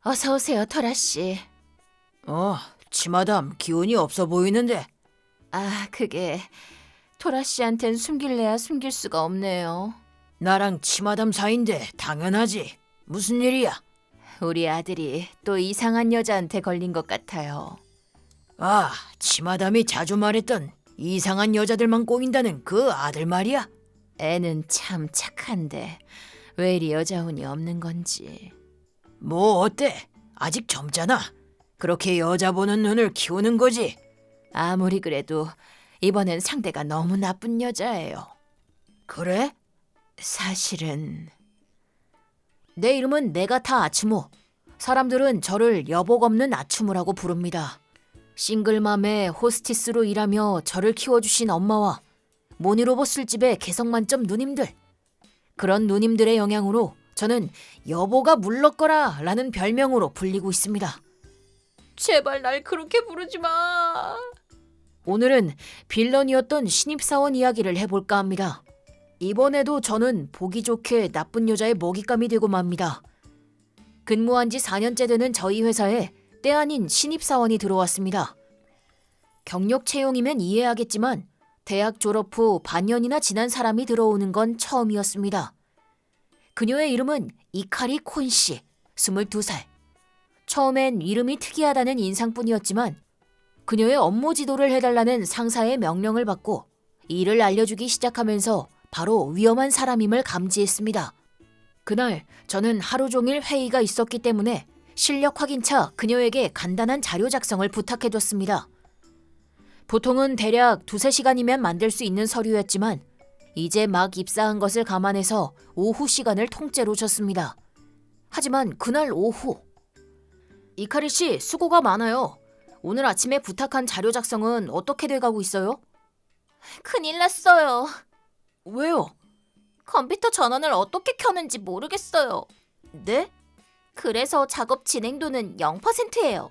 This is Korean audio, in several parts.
어서 오세요, 토라 씨. 치마담 기운이 없어 보이는데. 그게 토라 씨한텐 숨길래야 숨길 수가 없네요. 나랑 치마담 사이인데 당연하지. 무슨 일이야? 우리 아들이 또 이상한 여자한테 걸린 것 같아요. 치마담이 자주 말했던 이상한 여자들만 꼬인다는 그 아들 말이야? 애는 참 착한데 왜 이리 여자 운이 없는 건지. 뭐 어때? 아직 젊잖아. 그렇게 여자 보는 눈을 키우는 거지. 아무리 그래도 이번엔 상대가 너무 나쁜 여자예요. 그래? 사실은 내 이름은 네가타 아츠무. 사람들은 저를 여복 없는 아츠무라고 부릅니다. 싱글맘의 호스티스로 일하며 저를 키워주신 엄마와 모니로봇 술집의 개성 만점 누님들. 그런 누님들의 영향으로 저는 여보가 물렀거라 라는 별명으로 불리고 있습니다. 제발 날 그렇게 부르지 마. 오늘은 빌런이었던 신입사원 이야기를 해볼까 합니다. 이번에도 저는 보기 좋게 나쁜 여자의 먹잇감이 되고 맙니다. 근무한 지 4년째 되는 저희 회사에 때 아닌 신입사원이 들어왔습니다. 경력 채용이면 이해하겠지만 대학 졸업 후 반년이나 지난 사람이 들어오는 건 처음이었습니다. 그녀의 이름은 이카리 콘씨, 22살. 처음엔 이름이 특이하다는 인상뿐이었지만 그녀의 업무 지도를 해달라는 상사의 명령을 받고 일을 알려주기 시작하면서 바로 위험한 사람임을 감지했습니다. 그날 저는 하루 종일 회의가 있었기 때문에 실력 확인차 그녀에게 간단한 자료 작성을 부탁해줬습니다. 보통은 대략 2-3시간이면 만들 수 있는 서류였지만 이제 막 입사한 것을 감안해서 오후 시간을 통째로 줬습니다. 하지만 그날 오후 이카리 씨, 수고가 많아요. 오늘 아침에 부탁한 자료 작성은 어떻게 돼가고 있어요? 큰일 났어요. 왜요? 컴퓨터 전원을 어떻게 켜는지 모르겠어요. 네? 그래서 작업 진행도는 0%예요.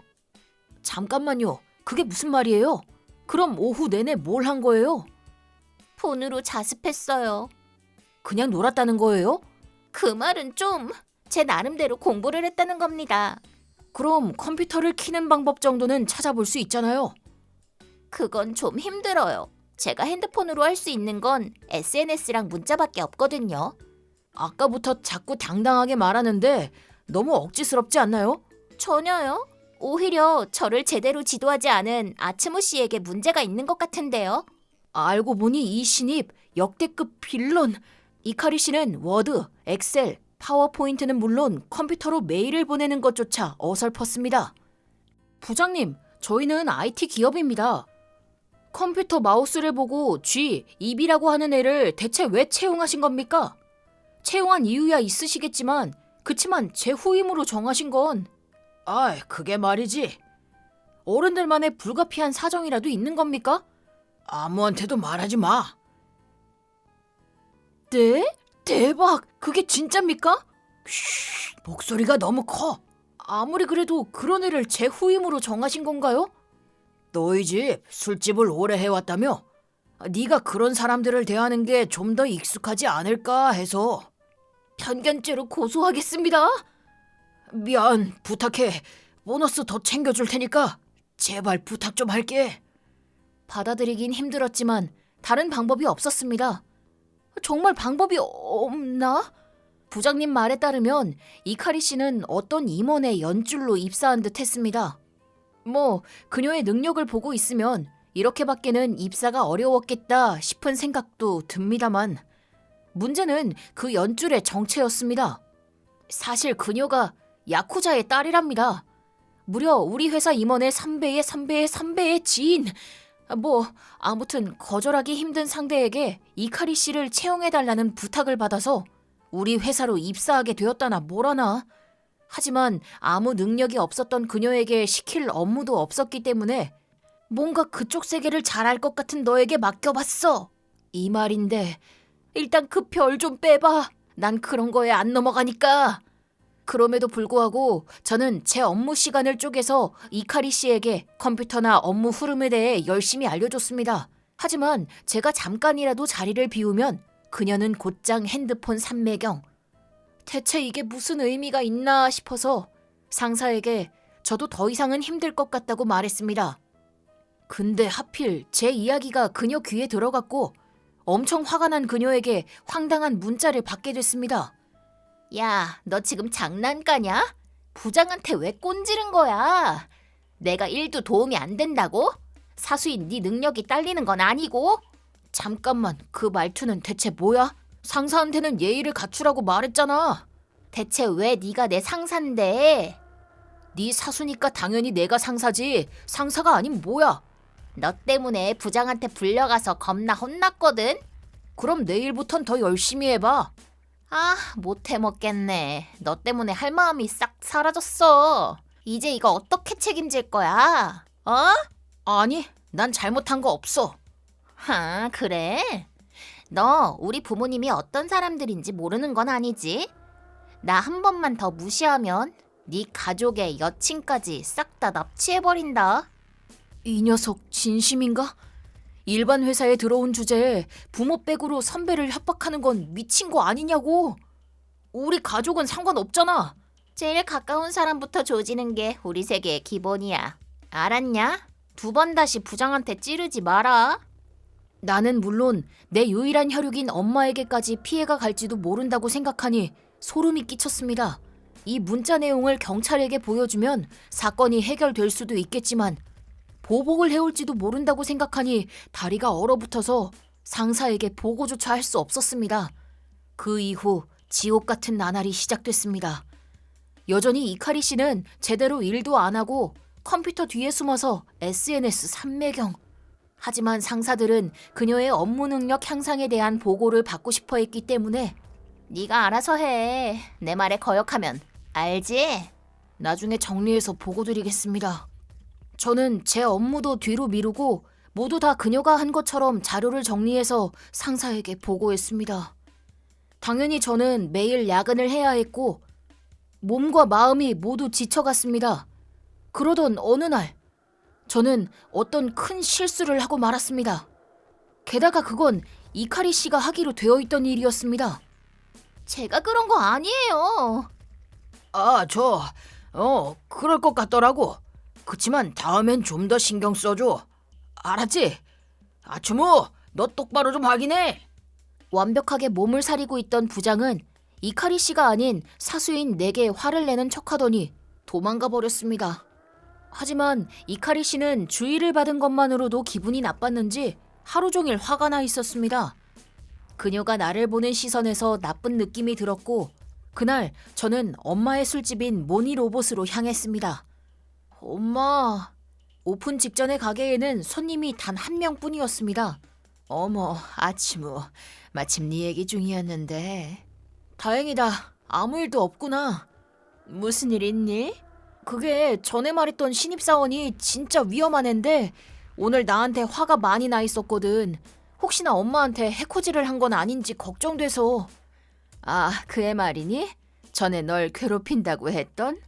잠깐만요. 그게 무슨 말이에요? 그럼 오후 내내 뭘 한 거예요? 폰으로 자습했어요. 그냥 놀았다는 거예요? 그 말은 좀 제 나름대로 공부를 했다는 겁니다. 그럼 컴퓨터를 켜는 방법 정도는 찾아볼 수 있잖아요. 그건 좀 힘들어요. 제가 핸드폰으로 할 수 있는 건 SNS랑 문자밖에 없거든요. 아까부터 자꾸 당당하게 말하는데 너무 억지스럽지 않나요? 전혀요. 오히려 저를 제대로 지도하지 않은 아츠무 씨에게 문제가 있는 것 같은데요. 알고 보니 이 신입 역대급 빌런. 이카리 씨는 워드, 엑셀, 파워포인트는 물론 컴퓨터로 메일을 보내는 것조차 어설펐습니다. 부장님, 저희는 IT 기업입니다. 컴퓨터 마우스를 보고 G, 입이라고 하는 애를 대체 왜 채용하신 겁니까? 채용한 이유야 있으시겠지만 그치만 제 후임으로 정하신 건 그게 말이지. 어른들만의 불가피한 사정이라도 있는 겁니까? 아무한테도 말하지 마. 네? 대박! 그게 진짜입니까? 목소리가 너무 커. 아무리 그래도 그런 애를 제 후임으로 정하신 건가요? 너희 집 술집을 오래 해왔다며? 네가 그런 사람들을 대하는 게 좀 더 익숙하지 않을까 해서. 편견죄로 고소하겠습니다. 미안, 부탁해. 보너스 더 챙겨줄 테니까 제발 부탁 좀 할게. 받아들이긴 힘들었지만 다른 방법이 없었습니다. 정말 방법이 없나? 부장님 말에 따르면 이카리 씨는 어떤 임원의 연줄로 입사한 듯 했습니다. 그녀의 능력을 보고 있으면 이렇게밖에는 입사가 어려웠겠다 싶은 생각도 듭니다만 문제는 그 연줄의 정체였습니다. 사실 그녀가 야쿠자의 딸이랍니다. 무려 우리 회사 임원의 3배의 3배의 3배의 지인. 아무튼 거절하기 힘든 상대에게 이카리 씨를 채용해달라는 부탁을 받아서 우리 회사로 입사하게 되었다나 뭐라나. 하지만 아무 능력이 없었던 그녀에게 시킬 업무도 없었기 때문에 뭔가 그쪽 세계를 잘 알 것 같은 너에게 맡겨봤어. 이 말인데 일단 그 별 좀 빼봐. 난 그런 거에 안 넘어가니까. 그럼에도 불구하고 저는 제 업무 시간을 쪼개서 이카리 씨에게 컴퓨터나 업무 흐름에 대해 열심히 알려줬습니다. 하지만 제가 잠깐이라도 자리를 비우면 그녀는 곧장 핸드폰 삼매경. 대체 이게 무슨 의미가 있나 싶어서 상사에게 저도 더 이상은 힘들 것 같다고 말했습니다. 근데 하필 제 이야기가 그녀 귀에 들어갔고 엄청 화가 난 그녀에게 황당한 문자를 받게 됐습니다. 야, 너 지금 장난까냐? 부장한테 왜 꼰지른 거야? 내가 일도 도움이 안 된다고? 사수인 네 능력이 딸리는 건 아니고? 잠깐만, 그 말투는 대체 뭐야? 상사한테는 예의를 갖추라고 말했잖아. 대체 왜 네가 내 상사인데? 네 사수니까 당연히 내가 상사지. 상사가 아닌 뭐야? 너 때문에 부장한테 불려가서 겁나 혼났거든? 그럼 내일부턴 더 열심히 해봐. 아, 못 해먹겠네. 너 때문에 할 마음이 싹 사라졌어. 이제 이거 어떻게 책임질 거야? 어? 아니, 난 잘못한 거 없어. 아, 그래? 너 우리 부모님이 어떤 사람들인지 모르는 건 아니지? 나 한 번만 더 무시하면 네 가족의 여친까지 싹 다 납치해버린다. 이 녀석 진심인가? 일반 회사에 들어온 주제에 부모 백으로 선배를 협박하는 건 미친 거 아니냐고. 우리 가족은 상관없잖아. 제일 가까운 사람부터 조지는 게 우리 세계의 기본이야. 알았냐? 2번 다시 부장한테 찌르지 마라. 나는 물론 내 유일한 혈육인 엄마에게까지 피해가 갈지도 모른다고 생각하니 소름이 끼쳤습니다. 이 문자 내용을 경찰에게 보여주면 사건이 해결될 수도 있겠지만 보복을 해올지도 모른다고 생각하니 다리가 얼어붙어서 상사에게 보고조차 할 수 없었습니다. 그 이후 지옥 같은 나날이 시작됐습니다. 여전히 이카리 씨는 제대로 일도 안 하고 컴퓨터 뒤에 숨어서 SNS 삼매경. 하지만 상사들은 그녀의 업무 능력 향상에 대한 보고를 받고 싶어 했기 때문에 네가 알아서 해. 내 말에 거역하면 알지? 나중에 정리해서 보고 드리겠습니다. 저는 제 업무도 뒤로 미루고 모두 다 그녀가 한 것처럼 자료를 정리해서 상사에게 보고했습니다. 당연히 저는 매일 야근을 해야 했고 몸과 마음이 모두 지쳐갔습니다. 그러던 어느 날 저는 어떤 큰 실수를 하고 말았습니다. 게다가 그건 이카리 씨가 하기로 되어 있던 일이었습니다. 제가 그런 거 아니에요. 그럴 것 같더라고. 그치만 다음엔 좀 더 신경 써줘. 알았지? 아추모, 너 똑바로 좀 확인해. 완벽하게 몸을 사리고 있던 부장은 이카리 씨가 아닌 사수인 내게 화를 내는 척하더니 도망가 버렸습니다. 하지만 이카리 씨는 주의를 받은 것만으로도 기분이 나빴는지 하루 종일 화가 나 있었습니다. 그녀가 나를 보는 시선에서 나쁜 느낌이 들었고 그날 저는 엄마의 술집인 모니 로봇으로 향했습니다. 엄마, 오픈 직전의 가게에는 손님이 단 한 명뿐이었습니다. 어머, 아치무, 마침 네 얘기 중이었는데. 다행이다. 아무 일도 없구나. 무슨 일 있니? 그게 전에 말했던 신입사원이 진짜 위험한 앤데 오늘 나한테 화가 많이 나 있었거든. 혹시나 엄마한테 해코지를 한 건 아닌지 걱정돼서. 아, 그 애 말이니? 전에 널 괴롭힌다고 했던?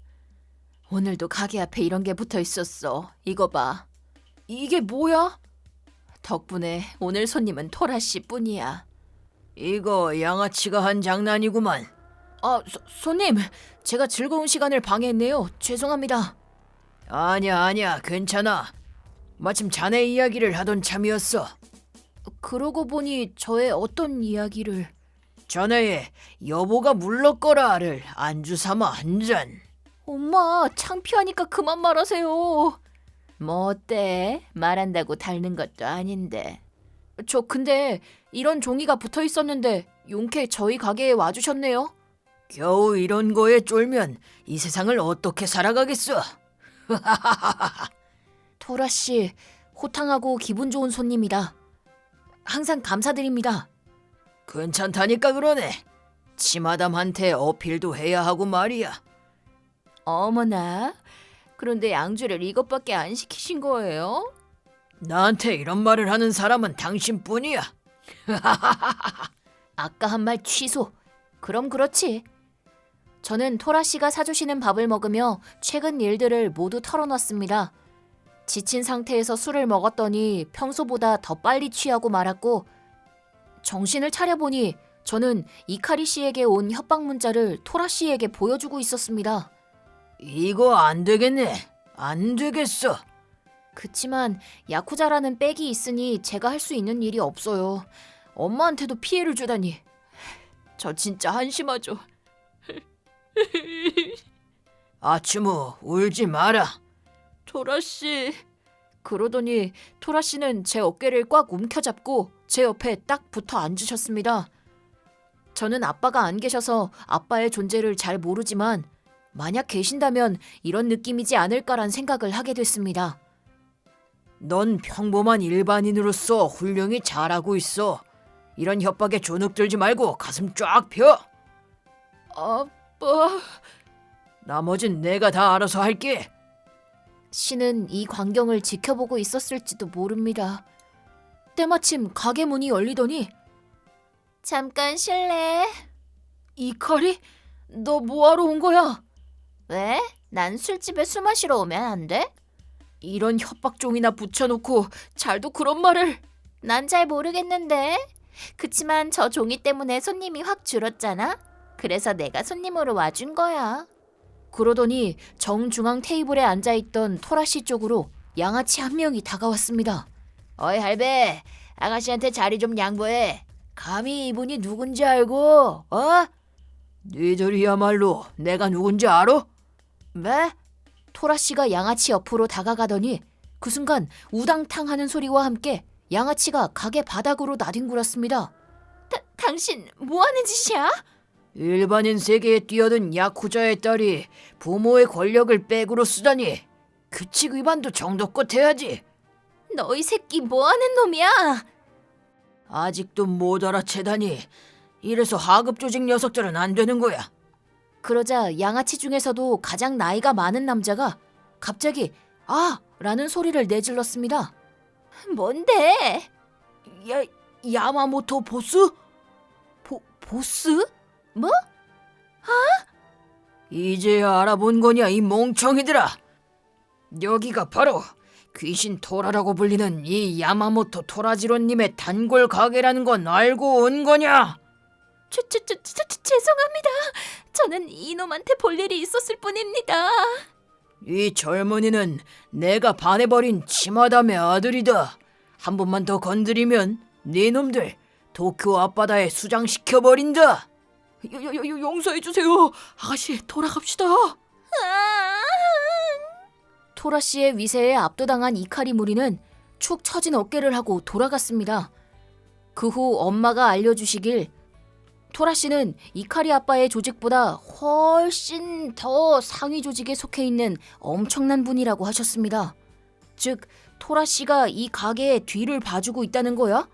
오늘도 가게 앞에 이런 게 붙어 있었어. 이거 봐. 이게 뭐야? 덕분에 오늘 손님은 토라 씨뿐이야. 이거 양아치가 한 장난이구만. 아, 손님, 제가 즐거운 시간을 방해했네요. 죄송합니다. 아니야, 괜찮아. 마침 자네 이야기를 하던 참이었어. 그러고 보니 저의 어떤 이야기를... 자네의 여보가 물렀거라를 안주 삼아 한 잔. 엄마, 창피하니까 그만 말하세요. 뭐 어때? 말한다고 닳는 것도 아닌데. 저 근데 이런 종이가 붙어 있었는데 용케 저희 가게에 와주셨네요. 겨우 이런 거에 쫄면 이 세상을 어떻게 살아가겠어. 토라 씨, 호탕하고 기분 좋은 손님이다. 항상 감사드립니다. 괜찮다니까 그러네. 치마담한테 어필도 해야 하고 말이야. 어머나, 그런데 양주를 이것밖에 안 시키신 거예요? 나한테 이런 말을 하는 사람은 당신뿐이야. 아까 한 말 취소. 그럼 그렇지. 저는 토라 씨가 사주시는 밥을 먹으며 최근 일들을 모두 털어놨습니다. 지친 상태에서 술을 먹었더니 평소보다 더 빨리 취하고 말았고 정신을 차려보니 저는 이카리 씨에게 온 협박 문자를 토라 씨에게 보여주고 있었습니다. 이거 안 되겠네. 안 되겠어. 그치만 야쿠자라는 백이 있으니 제가 할 수 있는 일이 없어요. 엄마한테도 피해를 주다니. 저 진짜 한심하죠. 아츠모, 울지 마라. 토라 씨. 그러더니 토라 씨는 제 어깨를 꽉 움켜잡고 제 옆에 딱 붙어 앉으셨습니다. 저는 아빠가 안 계셔서 아빠의 존재를 잘 모르지만 만약 계신다면 이런 느낌이지 않을까란 생각을 하게 됐습니다. 넌 평범한 일반인으로서 훌륭히 잘하고 있어. 이런 협박에 주눅 들지 말고 가슴 쫙 펴. 아빠... 나머진 내가 다 알아서 할게. 씨는 이 광경을 지켜보고 있었을지도 모릅니다. 때마침 가게 문이 열리더니 잠깐 쉴래? 이카리? 너 뭐하러 온 거야? 왜? 난 술집에 술 마시러 오면 안 돼? 이런 협박종이나 붙여놓고 잘도 그런 말을. 난 잘 모르겠는데. 그치만 저 종이 때문에 손님이 확 줄었잖아. 그래서 내가 손님으로 와준 거야. 그러더니 정중앙 테이블에 앉아있던 토라씨 쪽으로 양아치 한 명이 다가왔습니다. 어이 할배, 아가씨한테 자리 좀 양보해. 감히 이분이 누군지 알고, 어? 니들이야말로 내가 누군지 알아? 네? 토라씨가 양아치 옆으로 다가가더니 그 순간 우당탕 하는 소리와 함께 양아치가 가게 바닥으로 나뒹굴었습니다. 당신 뭐하는 짓이야? 일반인 세계에 뛰어든 야쿠자의 딸이 부모의 권력을 백으로 쓰다니. 규칙 위반도 정도껏 해야지. 너희 새끼 뭐하는 놈이야? 아직도 못 알아채다니. 이래서 하급 조직 녀석들은 안 되는 거야. 그러자 양아치 중에서도 가장 나이가 많은 남자가 갑자기 아! 라는 소리를 내질렀습니다. 뭔데? 야마모토 보스? 보스? 뭐? 이제야 알아본 거냐 이 멍청이들아. 여기가 바로 귀신 토라라고 불리는 이 야마모토 토라지로님의 단골 가게라는 건 알고 온 거냐? 죄송합니다. 저는 이놈한테 볼 일이 있었을 뿐입니다. 이 젊은이는 내가 반해버린 치마담의 아들이다. 한 번만 더 건드리면 네 놈들 도쿄 앞바다에 수장시켜버린다. 용서해주세요. 아가씨 돌아갑시다. 토라 씨의 위세에 압도당한 이카리 무리는 축 처진 어깨를 하고 돌아갔습니다. 그 후 엄마가 알려주시길 토라 씨는 이카리 아빠의 조직보다 훨씬 더 상위 조직에 속해 있는 엄청난 분이라고 하셨습니다. 즉, 토라 씨가 이 가게의 뒤를 봐주고 있다는 거야?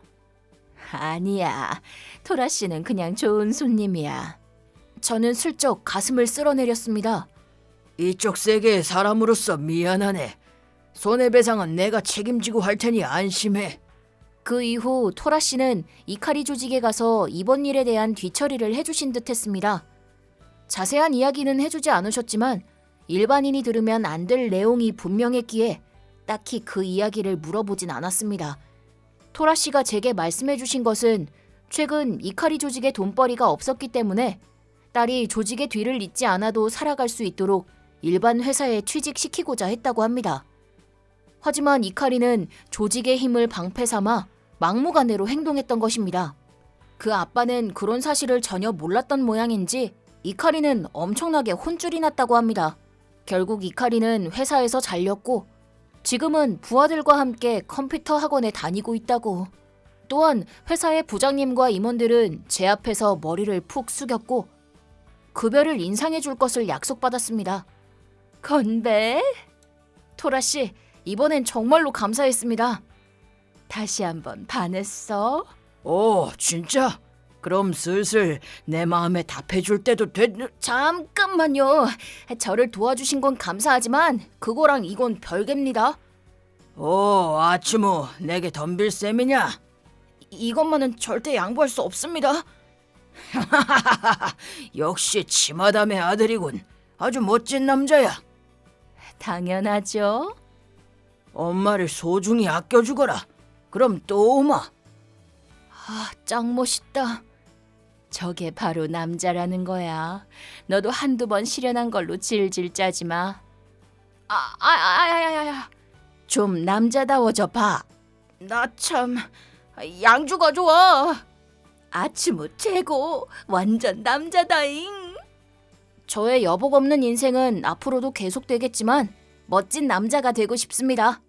아니야. 토라 씨는 그냥 좋은 손님이야. 저는 슬쩍 가슴을 쓸어내렸습니다. 이쪽 세계의 사람으로서 미안하네. 손해배상은 내가 책임지고 할 테니 안심해. 그 이후 토라 씨는 이카리 조직에 가서 이번 일에 대한 뒤처리를 해주신 듯 했습니다. 자세한 이야기는 해주지 않으셨지만 일반인이 들으면 안 될 내용이 분명했기에 딱히 그 이야기를 물어보진 않았습니다. 토라 씨가 제게 말씀해 주신 것은 최근 이카리 조직에 돈벌이가 없었기 때문에 딸이 조직의 뒤를 잇지 않아도 살아갈 수 있도록 일반 회사에 취직시키고자 했다고 합니다. 하지만 이카리는 조직의 힘을 방패 삼아 막무가내로 행동했던 것입니다. 그 아빠는 그런 사실을 전혀 몰랐던 모양인지 이카리는 엄청나게 혼쭐이 났다고 합니다. 결국 이카리는 회사에서 잘렸고 지금은 부하들과 함께 컴퓨터 학원에 다니고 있다고. 또한 회사의 부장님과 임원들은 제 앞에서 머리를 푹 숙였고 급여를 인상해 줄 것을 약속받았습니다. 건배? 토라 씨, 이번엔 정말로 감사했습니다. 다시 한번 반했어? 오, 진짜? 그럼 슬슬 내 마음에 답해줄 때도 잠깐만요. 저를 도와주신 건 감사하지만 그거랑 이건 별개입니다. 오, 아츠모, 내게 덤빌 셈이냐? 이것만은 절대 양보할 수 없습니다. 역시 치마담의 아들이군. 아주 멋진 남자야. 당연하죠. 엄마를 소중히 아껴주거라. 그럼 또 오마. 짱 멋있다. 저게 바로 남자라는 거야. 너도 한두 번 실현한 걸로 질질 짜지 마. 좀 남자다워져 봐. 나 참 양주가 좋아. 아츠무 최고. 완전 남자다잉. 저의 여복 없는 인생은 앞으로도 계속되겠지만 멋진 남자가 되고 싶습니다.